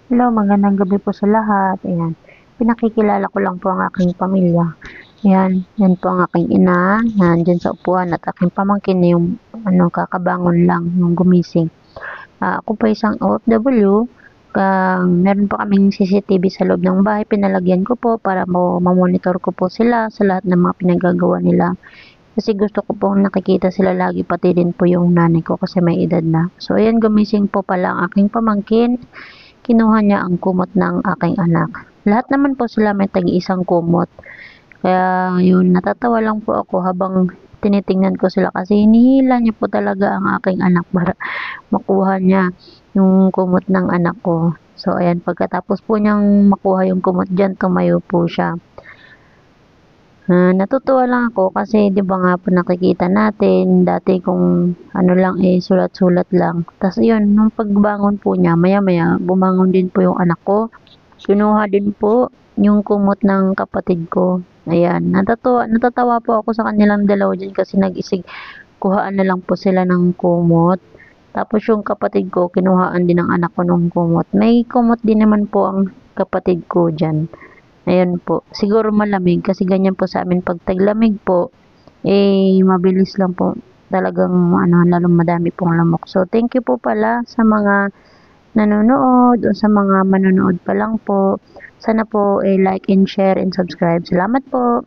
Hello, magandang gabi po sa lahat. Ayan, pinakikilala ko lang po ang aking pamilya. Ayan, yan po ang aking ina, nandiyan sa upuan at aking pamangkin na yung kakabangon lang, yung gumising. Ako po isang OFW, meron po kaming CCTV sa loob ng bahay, pinalagyan ko po para mamonitor ko po sila sa lahat ng mga pinagagawa nila. Kasi gusto ko pong nakikita sila lagi, pati din po yung nanay ko kasi may edad na. So ayan, gumising po pala ang aking pamangkin. Kinuha niya ang kumot ng aking anak. Lahat naman po sila may tagi-isang kumot. Kaya yun, natatawa lang po ako habang tinitingnan ko sila kasi hinihila niya po talaga ang aking anak para makuha niya yung kumot ng anak ko. So ayan, pagkatapos po niyang makuha yung kumot dyan, tumayo po siya. Natutuwa lang ako kasi 'di ba nga po nakikita natin dati kung ano lang sulat-sulat lang. Tas 'yun nung pagbangon po niya maya-maya bumangon din po yung anak ko. Kinuha din po yung kumot ng kapatid ko. Ayan, natatawa po ako sa kanilang dalawa diyan kasi nag-isig kuhaan na lang po sila ng kumot. Tapos yung kapatid ko kinuhaan din ng anak ko ng kumot. May kumot din naman po ang kapatid ko diyan. Ayan po. Siguro malamig kasi ganyan po sa amin pag taglamig po, mabilis lang po talagang lalong madami pong lamok. So, thank you po pala sa mga nanonood o sa mga manonood pa lang po. Sana po like and share and subscribe. Salamat po.